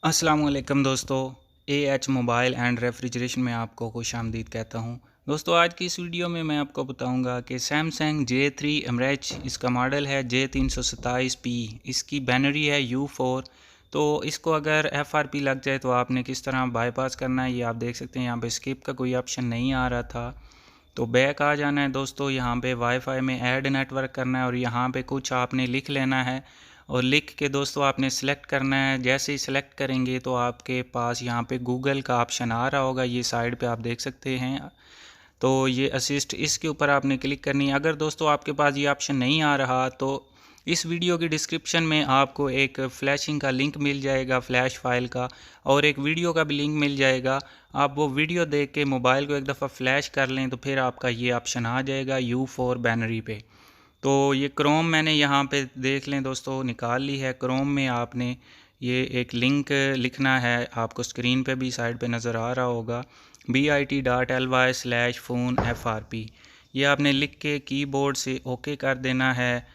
अस्सलाम वालेकुम दोस्तों। एएच मोबाइल एंड रेफ्रिजरेशन में आपको खुशामदीद कहता हूं। दोस्तों आज की इस वीडियो में मैं आपको बताऊंगा कि सैमसंग J3 एमरेच इसका मॉडल है J327P, इसकी बैनरी है U4। तो इसको अगर FRP लग जाए तो आपने किस तरह बाईपास करना है ये आप देख सकते हैं। यहाँ पे स्किप का कोई ऑप्शन नहीं आ रहा था, तो बैक आ जाना है दोस्तों। यहाँ पे वाईफाई में ऐड नेटवर्क करना है और यहाँ पे कुछ आपने लिख लेना है और लिख के दोस्तों आपने सेलेक्ट करना है। जैसे ही सेलेक्ट करेंगे तो आपके पास यहाँ पे गूगल का ऑप्शन आ रहा होगा, ये साइड पे आप देख सकते हैं। तो ये असिस्ट, इसके ऊपर आपने क्लिक करनी है। अगर दोस्तों आपके पास ये ऑप्शन नहीं आ रहा तो इस वीडियो की डिस्क्रिप्शन में आपको एक फ्लैशिंग का लिंक मिल जाएगा, फ्लैश फाइल का, और एक वीडियो का भी लिंक मिल जाएगा। आप वो वीडियो देख के मोबाइल को एक दफ़ा फ्लैश कर लें तो फिर आपका ये ऑप्शन आ जाएगा U4 बैनरी पे। तो ये क्रोम मैंने यहाँ पे देख लें दोस्तों निकाल ली है। क्रोम में आपने ये एक लिंक लिखना है, आपको स्क्रीन पे भी साइड पे नज़र आ रहा होगा, bit.ly/phone-frp। ये आपने लिख के कीबोर्ड से ओके कर देना है।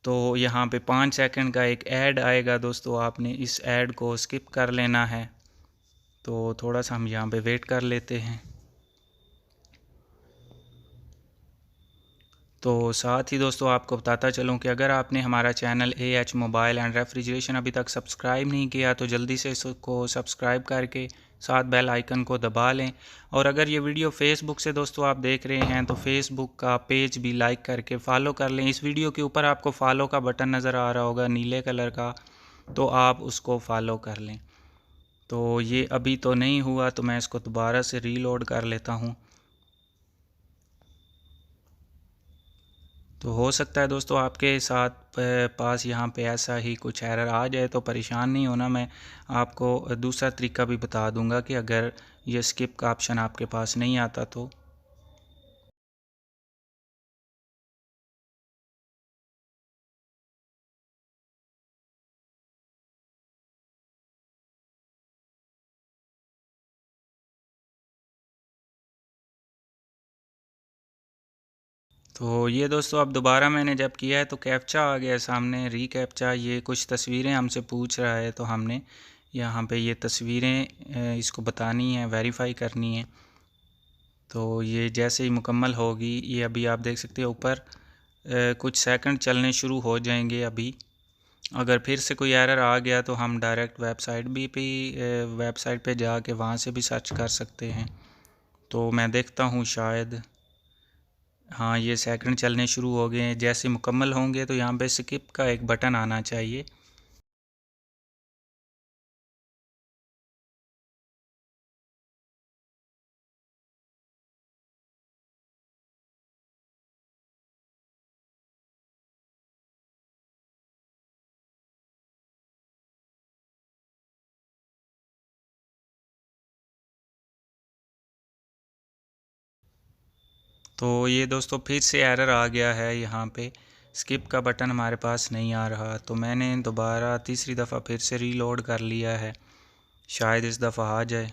तो यहाँ पे 5 सेकंड का एक ऐड आएगा दोस्तों, आपने इस ऐड को स्किप कर लेना है। तो थोड़ा सा हम यहाँ पे वेट कर लेते हैं। तो साथ ही दोस्तों आपको बताता चलूँ कि अगर आपने हमारा channel AH mobile and refrigeration अभी तक सब्सक्राइब नहीं किया तो जल्दी से इसको सब्सक्राइब करके साथ बेल आइकन को दबा लें। और अगर ये वीडियो फेसबुक से दोस्तों आप देख रहे हैं तो फेसबुक का पेज भी लाइक करके फॉलो कर लें। इस वीडियो के ऊपर आपको फॉलो का बटन नज़र आ रहा होगा नीले कलर का, तो आप उसको फॉलो कर लें। तो ये अभी तो नहीं हुआ तो मैं इसको दोबारा से रीलोड कर लेता हूँ। तो हो सकता है दोस्तों आपके साथ पास यहाँ पे ऐसा ही कुछ एरर आ जाए, तो परेशान नहीं होना। मैं आपको दूसरा तरीका भी बता दूंगा कि अगर ये स्किप का ऑप्शन आपके पास नहीं आता तो ये दोस्तों अब दोबारा मैंने जब किया है तो कैप्चा आ गया सामने, रीकैप्चा। ये कुछ तस्वीरें हमसे पूछ रहा है तो हमने यहाँ पे ये तस्वीरें इसको बतानी है, वेरीफाई करनी है। तो ये जैसे ही मुकम्मल होगी, ये अभी आप देख सकते हो ऊपर कुछ सेकंड चलने शुरू हो जाएंगे अभी। अगर फिर से कोई एरर आ गया तो हम डायरेक्ट वेबसाइट पे जाके वहाँ से भी सर्च कर सकते हैं। तो मैं देखता हूँ शायद, हाँ ये सेकंड चलने शुरू हो गए हैं। जैसे मुकम्मल होंगे तो यहाँ पे स्किप का एक बटन आना चाहिए। तो ये दोस्तों फिर से एरर आ गया है, यहाँ पे स्किप का बटन हमारे पास नहीं आ रहा। तो मैंने दोबारा तीसरी दफ़ा फिर से रीलोड कर लिया है, शायद इस दफ़ा आ जाए।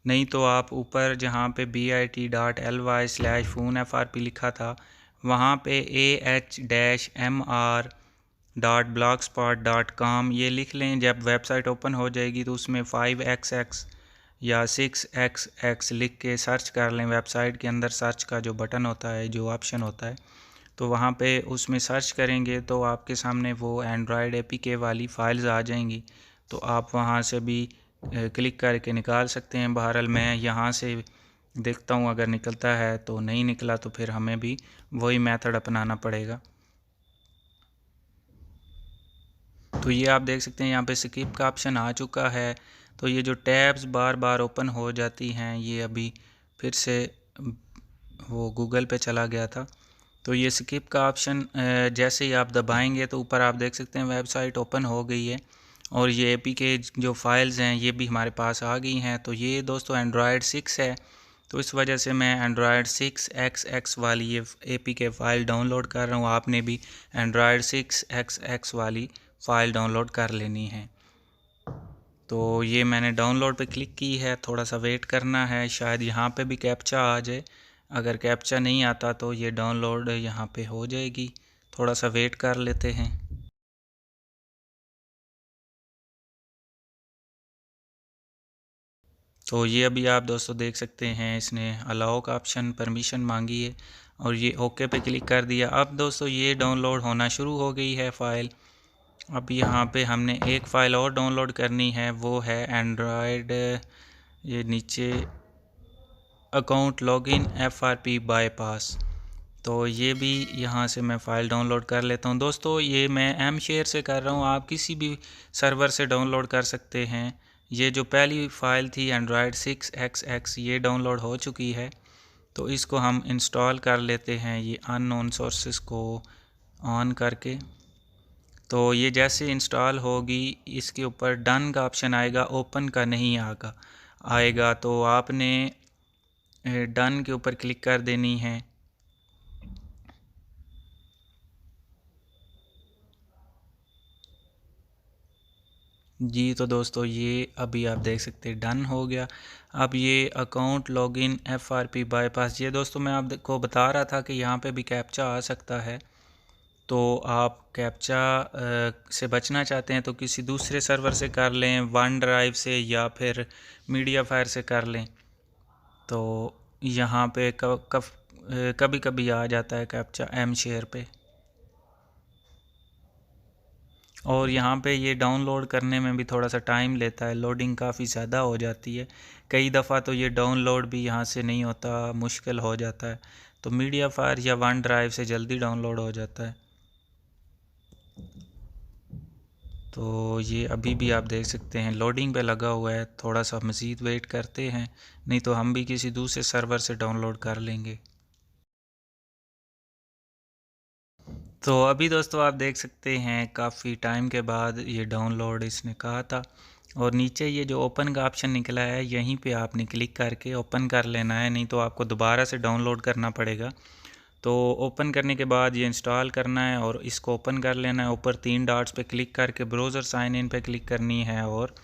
नहीं तो आप ऊपर जहाँ पे bit.ly/phone-frp लिखा था वहाँ पे ah-mr.blogspot.com ये लिख लें। जब वेबसाइट ओपन हो जाएगी तो उसमें 5xx या 6xx लिख के सर्च कर लें। वेबसाइट के अंदर सर्च का जो बटन होता है, जो ऑप्शन होता है, तो वहाँ पे उसमें सर्च करेंगे तो आपके सामने वो एंड्रॉयड APK वाली फ़ाइल्स आ जाएंगी। तो आप वहाँ से भी क्लिक करके निकाल सकते हैं। बहरहाल मैं यहाँ से देखता हूँ, अगर निकलता है तो, नहीं निकला तो फिर हमें भी वही मेथड अपनाना पड़ेगा। तो ये आप देख सकते हैं यहाँ पे स्किप का ऑप्शन आ चुका है। तो ये जो टैब्स बार बार ओपन हो जाती हैं, ये अभी फिर से वो गूगल पे चला गया था। तो ये स्किप का ऑप्शन जैसे ही आप दबाएंगे तो ऊपर आप देख सकते हैं वेबसाइट ओपन हो गई है और ये APK जो फाइल्स हैं ये भी हमारे पास आ गई हैं। तो ये दोस्तों एंड्रॉयड 6 है, तो इस वजह से मैं एंड्रॉयड 6xx वाली ये APK फ़ाइल डाउनलोड कर रहा हूँ। आपने भी एंड्रॉयड 6xx वाली फ़ाइल डाउनलोड कर लेनी है। तो ये मैंने डाउनलोड पे क्लिक की है, थोड़ा सा वेट करना है, शायद यहाँ पे भी कैप्चा आ जाए। अगर कैप्चा नहीं आता तो ये डाउनलोड यहाँ पे हो जाएगी। थोड़ा सा वेट कर लेते हैं। तो ये अभी आप दोस्तों देख सकते हैं, इसने अलाउ का ऑप्शन परमिशन मांगी है और ये ओके पे क्लिक कर दिया। अब दोस्तों ये डाउनलोड होना शुरू हो गई है फ़ाइल। अब यहाँ पे हमने एक फ़ाइल और डाउनलोड करनी है, वो है एंड्रॉयड, ये नीचे अकाउंट लॉगिन FRP बाईपास। तो ये भी यहाँ से मैं फ़ाइल डाउनलोड कर लेता हूँ। दोस्तों ये मैं एम शेयर से कर रहा हूँ, आप किसी भी सर्वर से डाउनलोड कर सकते हैं। ये जो पहली फ़ाइल थी एंड्रॉयड 6XX ये डाउनलोड हो चुकी है, तो इसको हम इंस्टॉल कर लेते हैं ये अननोन सोर्सेस को ऑन करके। तो ये जैसे इंस्टॉल होगी इसके ऊपर डन का ऑप्शन आएगा, ओपन का नहीं आएगा। तो आपने डन के ऊपर क्लिक कर देनी है। जी तो दोस्तों ये अभी आप देख सकते हैं डन हो गया। अब ये अकाउंट लॉगिन FRP बाईपास, ये दोस्तों मैं आपको बता रहा था कि यहाँ पे भी कैप्चा आ सकता है। तो आप कैप्चा से बचना चाहते हैं तो किसी दूसरे सर्वर से कर लें, वन ड्राइव से या फिर मीडियाफायर से कर लें। तो यहाँ पे कभी कभी आ जाता है कैप्चा एम शेयर पे। और यहाँ पे ये डाउनलोड करने में भी थोड़ा सा टाइम लेता है, लोडिंग काफ़ी ज़्यादा हो जाती है। कई दफ़ा तो ये डाउनलोड भी यहाँ से नहीं होता, मुश्किल हो जाता है। तो मीडियाफायर या वन ड्राइव से जल्दी डाउनलोड हो जाता है। तो ये अभी भी आप देख सकते हैं लोडिंग पे लगा हुआ है, थोड़ा सा मज़ीद वेट करते हैं, नहीं तो हम भी किसी दूसरे सर्वर से डाउनलोड कर लेंगे। तो अभी दोस्तों आप देख सकते हैं काफ़ी टाइम के बाद ये डाउनलोड इसने कहा था, और नीचे ये जो ओपन का ऑप्शन निकला है यहीं पे आपने क्लिक करके ओपन कर लेना है, नहीं तो आपको दोबारा से डाउनलोड करना पड़ेगा। तो ओपन करने के बाद ये इंस्टॉल करना है और इसको ओपन कर लेना है। ऊपर 3 डॉट्स पे क्लिक करके ब्राउज़र साइन इन पे क्लिक करनी है, और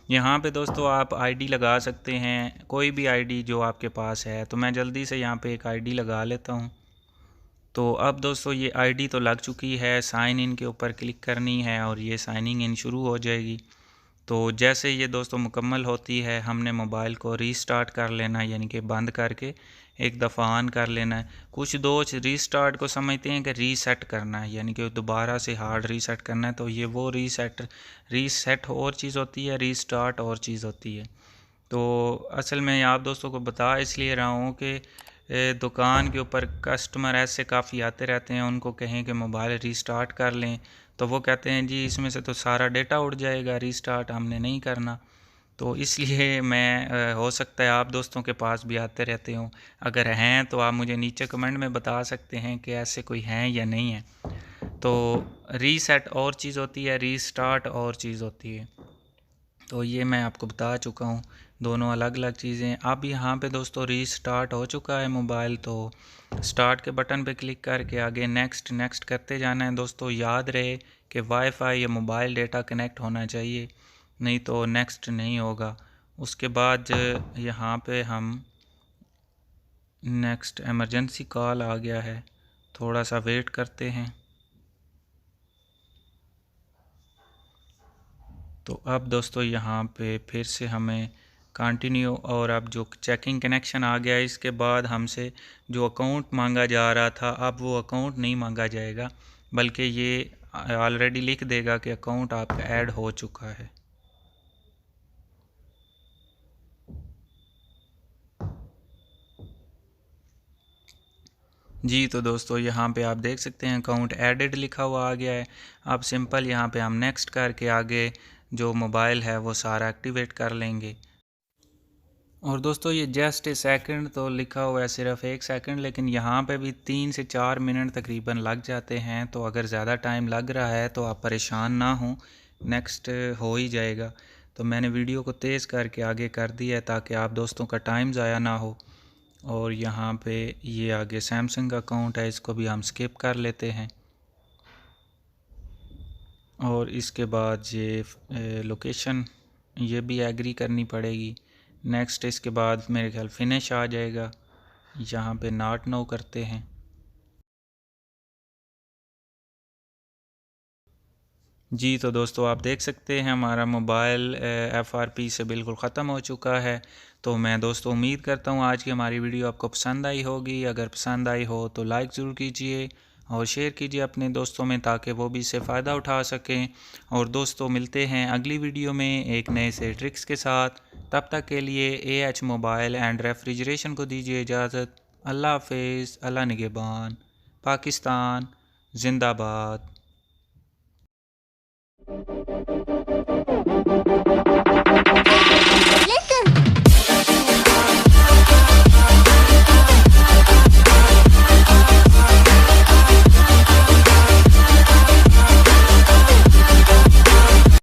यहाँ पे दोस्तों आप आईडी लगा सकते हैं, कोई भी आईडी जो आपके पास है। तो मैं जल्दी से यहाँ पे एक आईडी लगा लेता हूँ। तो अब दोस्तों ये आईडी तो लग चुकी है, साइन इन के ऊपर क्लिक करनी है और ये साइनिंग इन शुरू हो जाएगी। तो जैसे ये दोस्तों मुकम्मल होती है हमने मोबाइल को रीस्टार्ट कर लेना है, यानी कि बंद करके एक दफ़ा ऑन कर लेना है। कुछ दोस्त रीस्टार्ट को समझते हैं कि रीसेट करना है, यानी कि दोबारा से हार्ड रीसेट करना है। तो ये वो रीसेट और चीज़ होती है, रीस्टार्ट और चीज़ होती है। तो असल में आप दोस्तों को बता इसलिए रहा हूँ कि दुकान के ऊपर कस्टमर ऐसे काफ़ी आते रहते हैं, उनको कहें कि मोबाइल रीस्टार्ट कर लें तो वो कहते हैं जी इसमें से तो सारा डेटा उड़ जाएगा, रीस्टार्ट हमने नहीं करना। तो इसलिए मैं हो सकता है आप दोस्तों के पास भी आते रहते हों, अगर हैं तो आप मुझे नीचे कमेंट में बता सकते हैं कि ऐसे कोई हैं या नहीं है। तो रीसेट और चीज़ होती है, रीस्टार्ट और चीज़ होती है। तो ये मैं आपको बता चुका हूँ, दोनों अलग अलग चीज़ें। अब यहाँ पे दोस्तों रीस्टार्ट हो चुका है मोबाइल, तो स्टार्ट के बटन पे क्लिक करके आगे नेक्स्ट नेक्स्ट करते जाना है। दोस्तों याद रहे कि वाईफाई या मोबाइल डेटा कनेक्ट होना चाहिए, नहीं तो नेक्स्ट नहीं होगा। उसके बाद यहाँ पे हम नेक्स्ट, एमरजेंसी कॉल आ गया है, थोड़ा सा वेट करते हैं। तो अब दोस्तों यहाँ पे फिर से हमें कंटिन्यू, और अब जो चेकिंग कनेक्शन आ गया है इसके बाद हमसे जो अकाउंट मांगा जा रहा था अब वो अकाउंट नहीं मांगा जाएगा, बल्कि ये ऑलरेडी लिख देगा कि अकाउंट आपका ऐड हो चुका है। जी तो दोस्तों यहाँ पे आप देख सकते हैं अकाउंट एडेड लिखा हुआ आ गया है। अब सिंपल यहाँ पे हम नेक्स्ट करके आगे जो मोबाइल है वो सारा एक्टिवेट कर लेंगे। और दोस्तों ये जस्ट ए सेकंड तो लिखा हुआ है, सिर्फ 1 सेकंड, लेकिन यहाँ पे भी 3 से 4 मिनट तकरीबन लग जाते हैं। तो अगर ज़्यादा टाइम लग रहा है तो आप परेशान ना हों, नेक्स्ट हो ही जाएगा। तो मैंने वीडियो को तेज़ करके आगे कर दिया है ताकि आप दोस्तों का टाइम ज़ाया ना हो। और यहाँ पे ये आगे सैमसंग का अकाउंट है, इसको भी हम स्किप कर लेते हैं। और इसके बाद ये लोकेशन ये भी एग्री करनी पड़ेगी। नेक्स्ट, इसके बाद मेरे ख्याल फिनिश आ जाएगा, यहाँ पे नॉट नो करते हैं। जी तो दोस्तों आप देख सकते हैं हमारा मोबाइल FRP से बिल्कुल ख़त्म हो चुका है। तो मैं दोस्तों उम्मीद करता हूँ आज की हमारी वीडियो आपको पसंद आई होगी। अगर पसंद आई हो तो लाइक ज़रूर कीजिए और शेयर कीजिए अपने दोस्तों में, ताकि वो भी इससे फ़ायदा उठा सकें। और दोस्तों मिलते हैं अगली वीडियो में एक नए से ट्रिक्स के साथ। तब तक के लिए AH मोबाइल एंड रेफ्रिजरेशन को दीजिए इजाज़त। अल्लाह हाफिज़, अल्लाह निगहबान, पाकिस्तान जिंदाबाद।